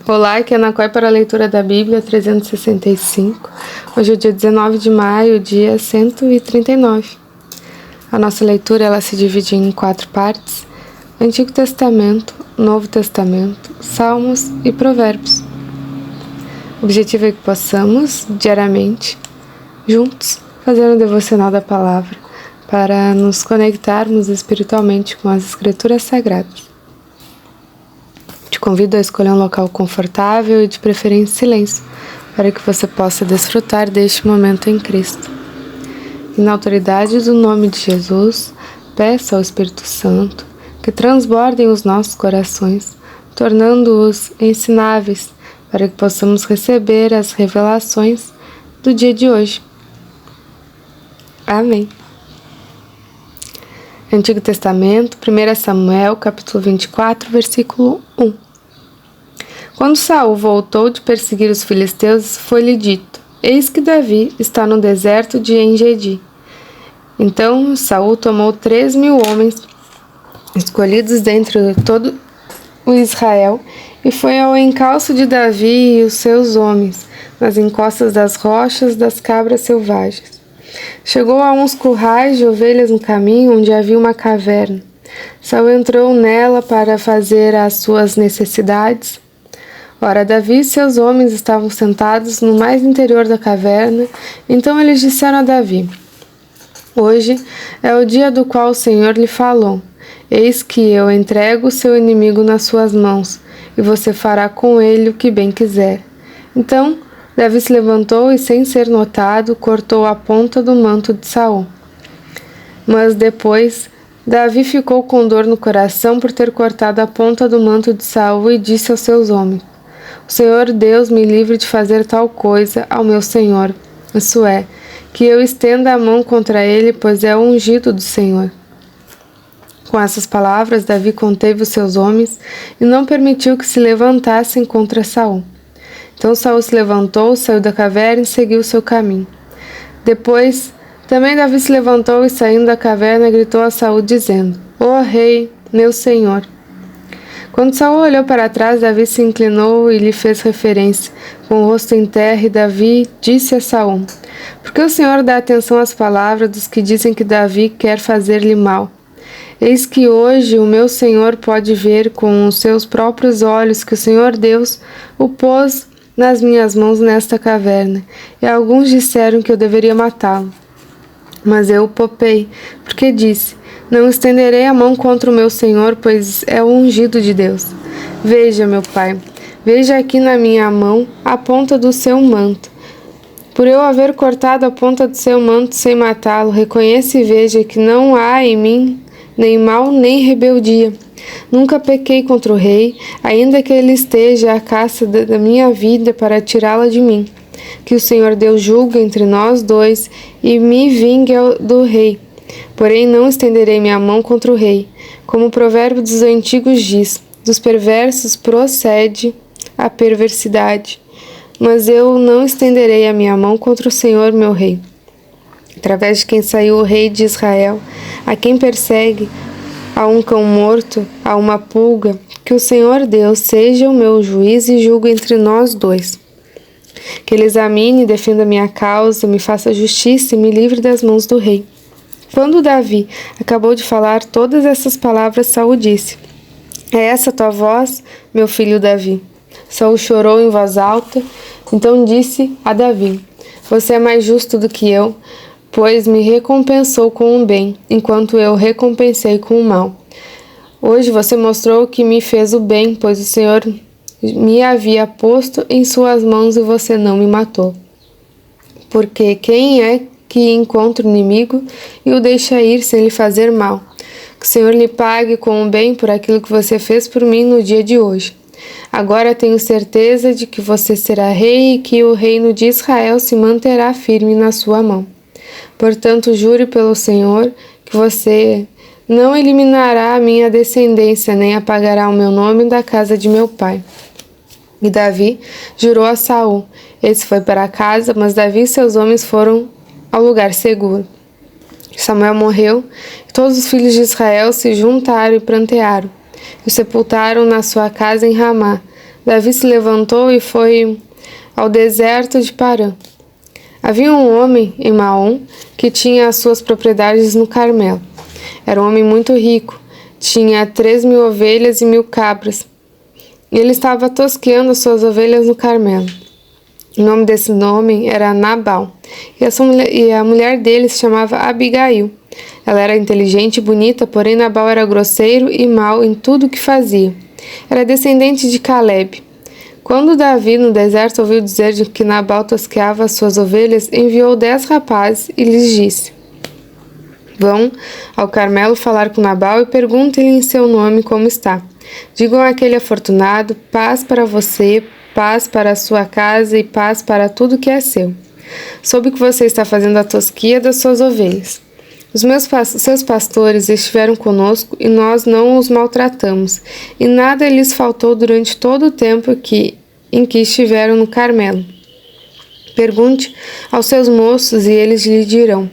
Olá, aqui é Ana Coi para a leitura da Bíblia 365. Hoje é o dia 19 de maio, dia 139. A nossa leitura ela se divide em 4 partes: Antigo Testamento, Novo Testamento, Salmos e Provérbios. O objetivo é que possamos, diariamente, juntos, fazer um devocional da palavra para nos conectarmos espiritualmente com as Escrituras Sagradas. Te convido a escolher um local confortável e de preferência silêncio, para que você possa desfrutar deste momento em Cristo. E na autoridade do nome de Jesus, peço ao Espírito Santo que transbordem os nossos corações, tornando-os ensináveis, para que possamos receber as revelações do dia de hoje. Amém. Antigo Testamento, 1 Samuel, capítulo 24, versículo 1. Quando Saul voltou de perseguir os filisteus, foi-lhe dito: Eis que Davi está no deserto de En-Gedi. Então Saul tomou 3.000 homens escolhidos dentre todo o Israel e foi ao encalço de Davi e os seus homens, nas encostas das rochas das cabras selvagens. Chegou a uns currais de ovelhas no caminho, onde havia uma caverna. Saul entrou nela para fazer as suas necessidades. Ora, Davi e seus homens estavam sentados no mais interior da caverna. Então eles disseram a Davi: Hoje é o dia do qual o Senhor lhe falou. Eis que eu entrego o seu inimigo nas suas mãos, e você fará com ele o que bem quiser. Então Davi se levantou e, sem ser notado, cortou a ponta do manto de Saul. Mas depois Davi ficou com dor no coração por ter cortado a ponta do manto de Saul e disse aos seus homens: O Senhor Deus me livre de fazer tal coisa ao meu Senhor, isso é, que eu estenda a mão contra ele, pois é o ungido do Senhor. Com essas palavras, Davi conteve os seus homens e não permitiu que se levantassem contra Saul. Então Saul se levantou, saiu da caverna e seguiu seu caminho. Depois, também Davi se levantou e, saindo da caverna, gritou a Saul, dizendo: Ó rei, meu senhor! Quando Saul olhou para trás, Davi se inclinou e lhe fez referência, com o rosto em terra, e Davi disse a Saul: Por que o Senhor dá atenção às palavras dos que dizem que Davi quer fazer-lhe mal? Eis que hoje o meu Senhor pode ver com os seus próprios olhos que o Senhor Deus o pôs nas minhas mãos nesta caverna, e alguns disseram que eu deveria matá-lo. Mas eu o poupei, porque disse: Não estenderei a mão contra o meu Senhor, pois é o ungido de Deus. Veja, meu pai, veja aqui na minha mão a ponta do seu manto. Por eu haver cortado a ponta do seu manto sem matá-lo, reconheça e veja que não há em mim nem mal nem rebeldia. Nunca pequei contra o rei, ainda que ele esteja à caça da minha vida para tirá-la de mim. Que o Senhor Deus julgue entre nós dois e me vingue do rei. Porém não estenderei minha mão contra o rei. Como o provérbio dos antigos diz, dos perversos procede a perversidade. Mas eu não estenderei a minha mão contra o Senhor meu rei, através de quem saiu o rei de Israel, a quem persegue, a um cão morto, a uma pulga. Que o Senhor Deus seja o meu juiz e julgue entre nós dois. Que ele examine e defenda minha causa, me faça justiça e me livre das mãos do rei. Quando Davi acabou de falar todas essas palavras, Saul disse: É essa tua voz, meu filho Davi? Saul chorou em voz alta, então disse a Davi: Você é mais justo do que eu, pois me recompensou com o bem, enquanto eu recompensei com o mal. Hoje você mostrou que me fez o bem, pois o Senhor me havia posto em suas mãos e você não me matou. Porque quem é que encontra o inimigo e o deixa ir sem lhe fazer mal? Que o Senhor lhe pague com o bem por aquilo que você fez por mim no dia de hoje. Agora tenho certeza de que você será rei e que o reino de Israel se manterá firme na sua mão. Portanto, jure pelo Senhor que você não eliminará a minha descendência, nem apagará o meu nome da casa de meu pai. E Davi jurou a Saul. Esse foi para casa, mas Davi e seus homens foram ao lugar seguro. Samuel morreu, e todos os filhos de Israel se juntaram e prantearam, e o sepultaram na sua casa em Ramá. Davi se levantou e foi ao deserto de Parã. Havia um homem em Maom que tinha as suas propriedades no Carmelo. Era um homem muito rico, tinha 3.000 ovelhas e 1.000 cabras. E ele estava tosqueando as suas ovelhas no Carmelo. O nome desse homem era Nabal, e a mulher dele se chamava Abigail. Ela era inteligente e bonita, porém Nabal era grosseiro e mau em tudo o que fazia. Era descendente de Caleb. Quando Davi, no deserto, ouviu dizer de que Nabal tosqueava as suas ovelhas, enviou 10 rapazes e lhes disse: Vão ao Carmelo falar com Nabal e perguntem-lhe em seu nome como está. Digam àquele afortunado: paz para você, paz para a sua casa e paz para tudo que é seu. Soube que você está fazendo a tosquia das suas ovelhas. Seus pastores estiveram conosco e nós não os maltratamos, e nada lhes faltou durante todo o tempo em que estiveram no Carmelo. Pergunte aos seus moços e eles lhe dirão.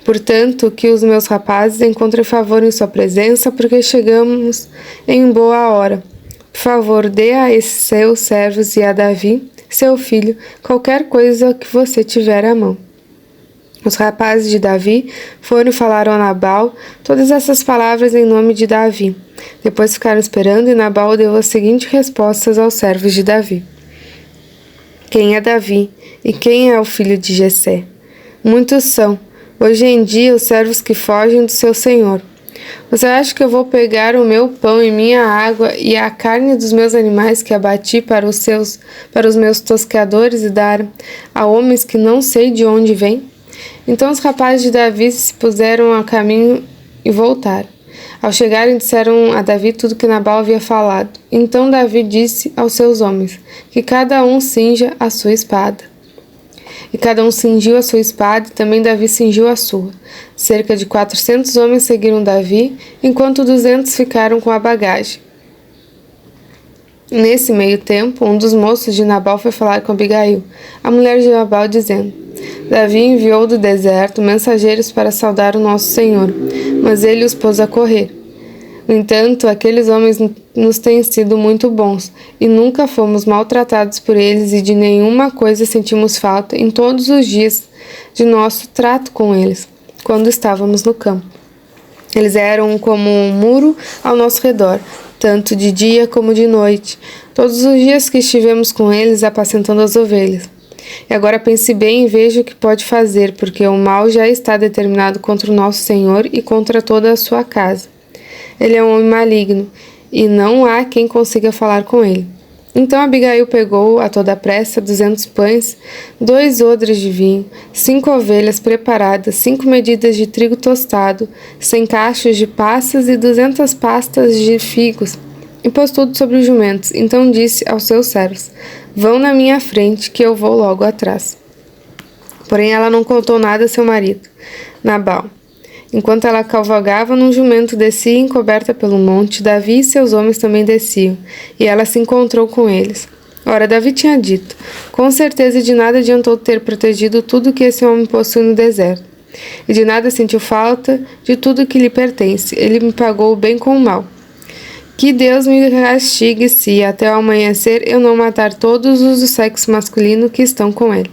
Portanto, que os meus rapazes encontrem favor em sua presença, porque chegamos em boa hora. Por favor, dê a esses seus servos e a Davi, seu filho, qualquer coisa que você tiver à mão. Os rapazes de Davi foram e falaram a Nabal todas essas palavras em nome de Davi. Depois ficaram esperando e Nabal deu as seguintes respostas aos servos de Davi. Quem é Davi e quem é o filho de Jessé? Muitos são, hoje em dia, os servos que fogem do seu senhor. Você acha que eu vou pegar o meu pão e minha água e a carne dos meus animais que abati para os meus tosqueadores e dar a homens que não sei de onde vêm? Então os rapazes de Davi se puseram a caminho e voltaram. Ao chegarem, disseram a Davi tudo que Nabal havia falado. Então Davi disse aos seus homens que cada um cinja a sua espada. E cada um cingiu a sua espada, e também Davi cingiu a sua. Cerca de 400 homens seguiram Davi, enquanto 200 ficaram com a bagagem. Nesse meio tempo, um dos moços de Nabal foi falar com Abigail, a mulher de Nabal, dizendo: Davi enviou do deserto mensageiros para saudar o nosso Senhor, mas ele os pôs a correr. No entanto, aqueles homens nos têm sido muito bons, e nunca fomos maltratados por eles, e de nenhuma coisa sentimos falta em todos os dias de nosso trato com eles, quando estávamos no campo. Eles eram como um muro ao nosso redor, tanto de dia como de noite, todos os dias que estivemos com eles apacentando as ovelhas. E agora pense bem e veja o que pode fazer, porque o mal já está determinado contra o nosso Senhor e contra toda a sua casa. Ele é um homem maligno, e não há quem consiga falar com ele. Então Abigail pegou a toda pressa 200 pães, 2 odres de vinho, 5 ovelhas preparadas, 5 medidas de trigo tostado, 100 cachos de passas e 200 pastas de figos, e pôs tudo sobre os jumentos. Então disse aos seus servos: Vão na minha frente, que eu vou logo atrás. Porém ela não contou nada a seu marido, Nabal. Enquanto ela cavalgava num jumento, descia encoberta pelo monte, Davi e seus homens também desciam, e ela se encontrou com eles. Ora, Davi tinha dito: com certeza de nada adiantou ter protegido tudo que esse homem possui no deserto, e de nada sentiu falta de tudo que lhe pertence. Ele me pagou o bem com o mal. Que Deus me castigue se, até o amanhecer, eu não matar todos os do sexo masculino que estão com ele.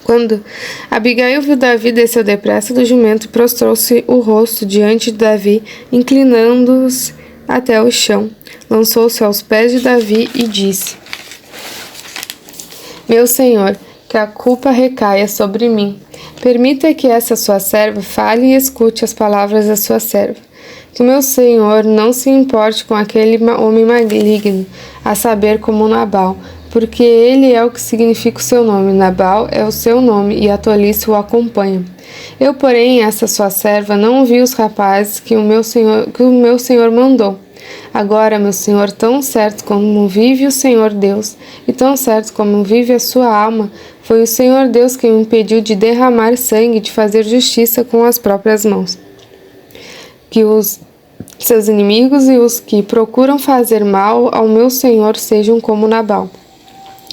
Quando Abigail viu Davi, desceu depressa do jumento e prostrou-se o rosto diante de Davi, inclinando-se até o chão. Lançou-se aos pés de Davi e disse: Meu senhor, que a culpa recaia sobre mim. Permita que essa sua serva fale e escute as palavras da sua serva. Que o meu senhor não se importe com aquele homem maligno, a saber, como Nabal, porque ele é o que significa o seu nome. Nabal é o seu nome, e a tolice o acompanha. Eu, porém, essa sua serva, não vi os rapazes que o meu senhor mandou. Agora, meu senhor, tão certo como vive o Senhor Deus, e tão certo como vive a sua alma, foi o Senhor Deus quem me impediu de derramar sangue e de fazer justiça com as próprias mãos. Que os seus inimigos e os que procuram fazer mal ao meu senhor sejam como Nabal.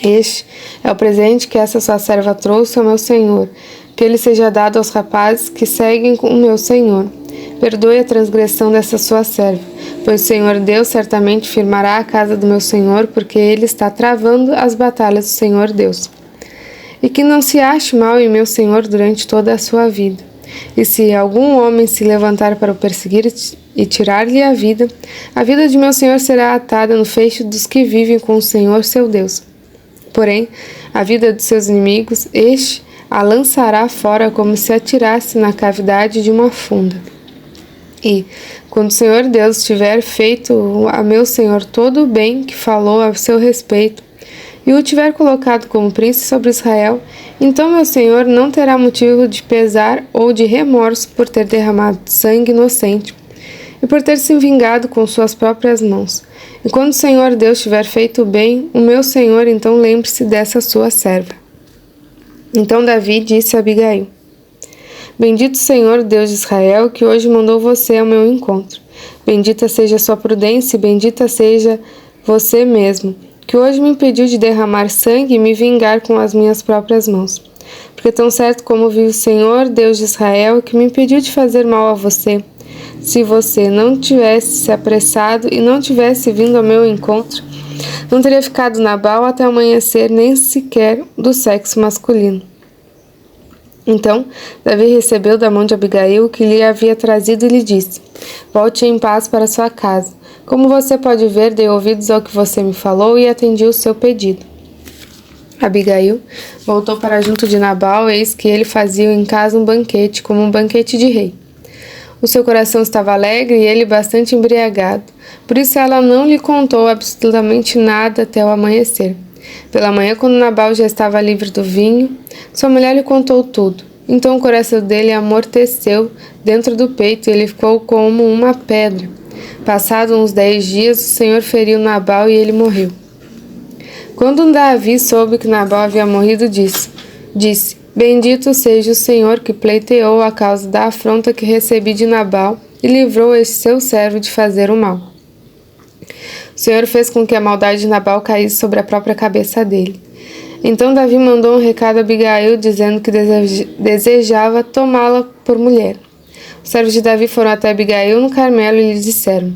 Este é o presente que essa sua serva trouxe ao meu senhor, que ele seja dado aos rapazes que seguem o meu senhor. Perdoe a transgressão dessa sua serva, Pois o Senhor Deus certamente firmará a casa do meu Senhor, porque ele está travando as batalhas do Senhor Deus. E que não se ache mal em meu Senhor durante toda a sua vida. E se algum homem se levantar para o perseguir e tirar-lhe a vida de meu Senhor será atada no feixe dos que vivem com o Senhor seu Deus. Porém, a vida dos seus inimigos, este a lançará fora como se atirasse na cavidade de uma funda. E, quando o Senhor Deus tiver feito a meu Senhor todo o bem que falou a seu respeito, e o tiver colocado como príncipe sobre Israel, então meu Senhor não terá motivo de pesar ou de remorso por ter derramado sangue inocente e por ter se vingado com suas próprias mãos. E quando o Senhor Deus tiver feito o bem, o meu Senhor então lembre-se dessa sua serva. Então Davi disse a Abigail: Bendito Senhor Deus de Israel, que hoje mandou você ao meu encontro. Bendita seja a sua prudência e bendita seja você mesmo, que hoje me impediu de derramar sangue e me vingar com as minhas próprias mãos. Porque tão certo como vive o Senhor, Deus de Israel, que me impediu de fazer mal a você, se você não tivesse se apressado e não tivesse vindo ao meu encontro, não teria ficado Nabal até amanhecer, nem sequer do sexo masculino. Então, Davi recebeu da mão de Abigail o que lhe havia trazido e lhe disse: Volte em paz para sua casa. Como você pode ver, dei ouvidos ao que você me falou e atendi o seu pedido. Abigail voltou para junto de Nabal, eis que ele fazia em casa um banquete, como um banquete de rei. O seu coração estava alegre e ele bastante embriagado, por isso ela não lhe contou absolutamente nada até o amanhecer. Pela manhã, quando Nabal já estava livre do vinho, sua mulher lhe contou tudo. Então o coração dele amorteceu dentro do peito e ele ficou como uma pedra. Passados uns 10 dias, o Senhor feriu Nabal e ele morreu. Quando Davi soube que Nabal havia morrido, disse: Bendito seja o Senhor que pleiteou a causa da afronta que recebi de Nabal e livrou este seu servo de fazer o mal. O Senhor fez com que a maldade de Nabal caísse sobre a própria cabeça dele. Então Davi mandou um recado a Abigail, dizendo que desejava tomá-la por mulher. Os servos de Davi foram até Abigail no Carmelo e lhe disseram: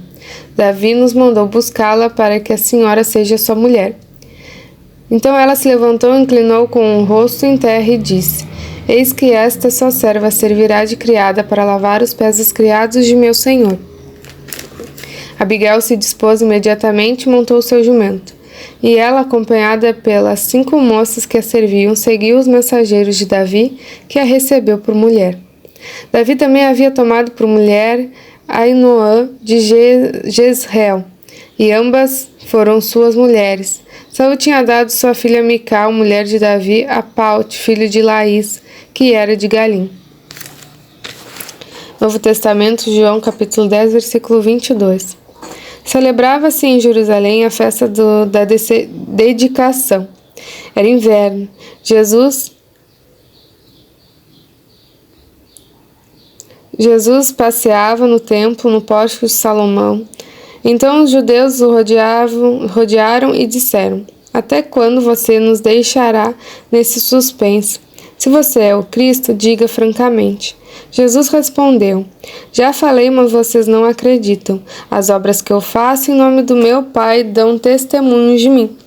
Davi nos mandou buscá-la para que a senhora seja sua mulher. Então ela se levantou, inclinou com o rosto em terra e disse: Eis que esta sua serva servirá de criada para lavar os pés dos criados de meu senhor. Abigail se dispôs imediatamente e montou seu jumento. E ela, acompanhada pelas 5 moças que a serviam, seguiu os mensageiros de Davi, que a recebeu por mulher. Davi também havia tomado por mulher Ainoã de Jezreel, e ambas foram suas mulheres. Saul tinha dado sua filha Mical, mulher de Davi, a Paute, filho de Laís, que era de Galim. Novo Testamento, João capítulo 10, versículo 22. Celebrava-se em Jerusalém a festa da dedicação. Era inverno. Jesus passeava no templo, no pórtico de Salomão. Então os judeus o rodearam e disseram: Até quando você nos deixará nesse suspense? Se você é o Cristo, diga francamente. Jesus respondeu: Já falei, mas vocês não acreditam. As obras que eu faço em nome do meu Pai dão testemunho de mim.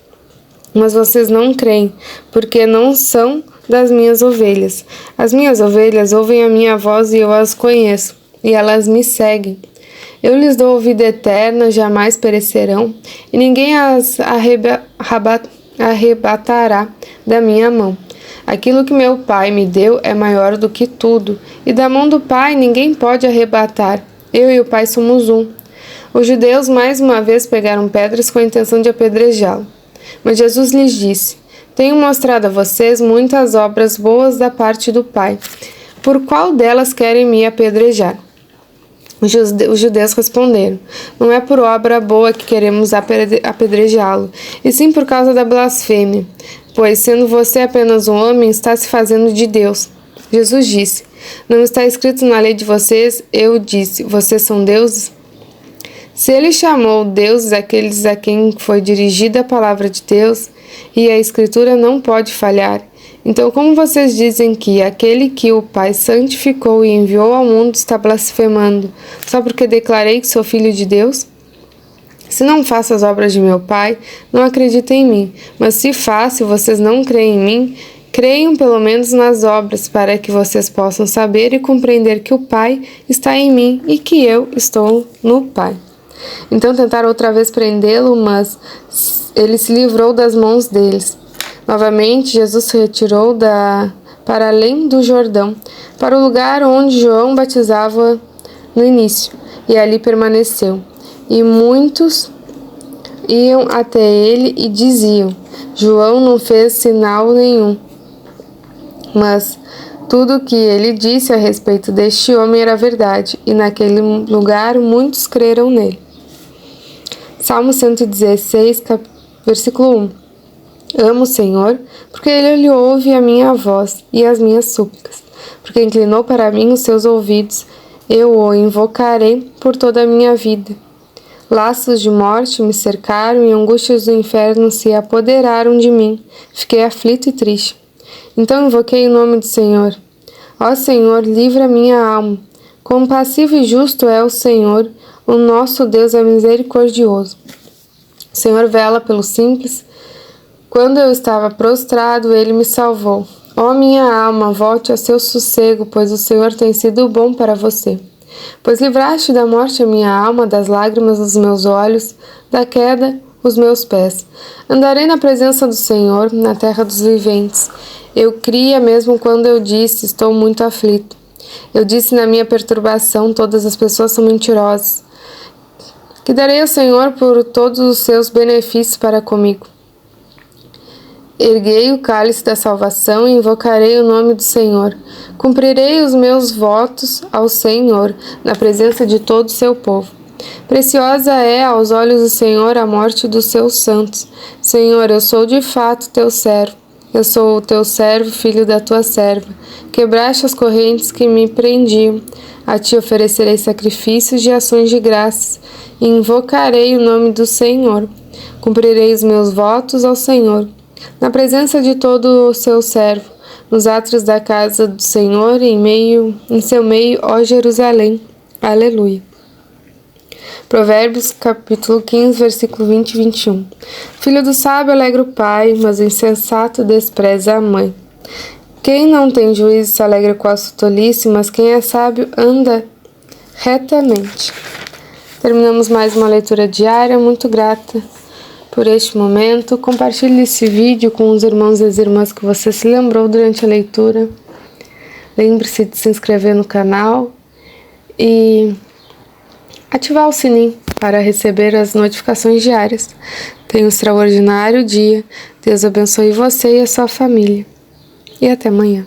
Mas vocês não creem, porque não são das minhas ovelhas. As minhas ovelhas ouvem a minha voz e eu as conheço, e elas me seguem. Eu lhes dou vida eterna, jamais perecerão, e ninguém as arrebatará da minha mão. Aquilo que meu Pai me deu é maior do que tudo, e da mão do Pai ninguém pode arrebatar. Eu e o Pai somos um. Os judeus mais uma vez pegaram pedras com a intenção de apedrejá-lo. Mas Jesus lhes disse: Tenho mostrado a vocês muitas obras boas da parte do Pai. Por qual delas querem me apedrejar? Os judeus responderam: Não é por obra boa que queremos apedrejá-lo, e sim por causa da blasfêmia. Pois, sendo você apenas um homem, está se fazendo de Deus. Jesus disse: Não está escrito na lei de vocês? Eu disse: Vocês são deuses? Se ele chamou deuses aqueles a quem foi dirigida a palavra de Deus, e a Escritura não pode falhar, então como vocês dizem que aquele que o Pai santificou e enviou ao mundo está blasfemando, só porque declarei que sou filho de Deus? Se não faço as obras de meu Pai, não acreditem em mim. Mas se faço e vocês não creem em mim, creiam pelo menos nas obras, para que vocês possam saber e compreender que o Pai está em mim e que eu estou no Pai. Então tentaram outra vez prendê-lo, mas ele se livrou das mãos deles. Novamente, Jesus se retirou para além do Jordão, para o lugar onde João batizava no início, e ali permaneceu. E muitos iam até ele e diziam: João não fez sinal nenhum. Mas tudo o que ele disse a respeito deste homem era verdade, e naquele lugar muitos creram nele. Salmo 116, versículo 1. Amo o Senhor, porque ele ouve a minha voz e as minhas súplicas, porque inclinou para mim os seus ouvidos. Eu o invocarei por toda a minha vida. Laços de morte me cercaram e angústias do inferno se apoderaram de mim. Fiquei aflito e triste. Então invoquei o nome do Senhor. Ó Senhor, livra minha alma. Compassivo e justo é o Senhor, o nosso Deus é misericordioso. O Senhor vela pelo simples. Quando eu estava prostrado, ele me salvou. Ó minha alma, volte ao seu sossego, pois o Senhor tem sido bom para você. Pois livraste da morte a minha alma, das lágrimas dos meus olhos, da queda os meus pés. Andarei na presença do Senhor, na terra dos viventes. Eu cria mesmo quando eu disse, estou muito aflito. Eu disse na minha perturbação, todas as pessoas são mentirosas. Que darei ao Senhor por todos os seus benefícios para comigo. Erguei o cálice da salvação e invocarei o nome do Senhor. Cumprirei os meus votos ao Senhor, na presença de todo o seu povo. Preciosa é aos olhos do Senhor a morte dos seus santos. Senhor, eu sou de fato teu servo. Eu sou o teu servo, filho da tua serva. Quebraste as correntes que me prendiam. A ti oferecerei sacrifícios de ações de graças e invocarei o nome do Senhor. Cumprirei os meus votos ao Senhor. Na presença de todo o seu servo, nos átrios da casa do Senhor, em seu meio, ó Jerusalém. Aleluia. Provérbios, capítulo 15, versículo 20 e 21. Filho do sábio alegra o pai, mas o insensato despreza a mãe. Quem não tem juízo se alegra com a sua tolice, mas quem é sábio anda retamente. Terminamos mais uma leitura diária, muito grata por este momento. Compartilhe esse vídeo com os irmãos e as irmãs que você se lembrou durante a leitura. Lembre-se de se inscrever no canal e ativar o sininho para receber as notificações diárias. Tenha um extraordinário dia. Deus abençoe você e a sua família. E até amanhã.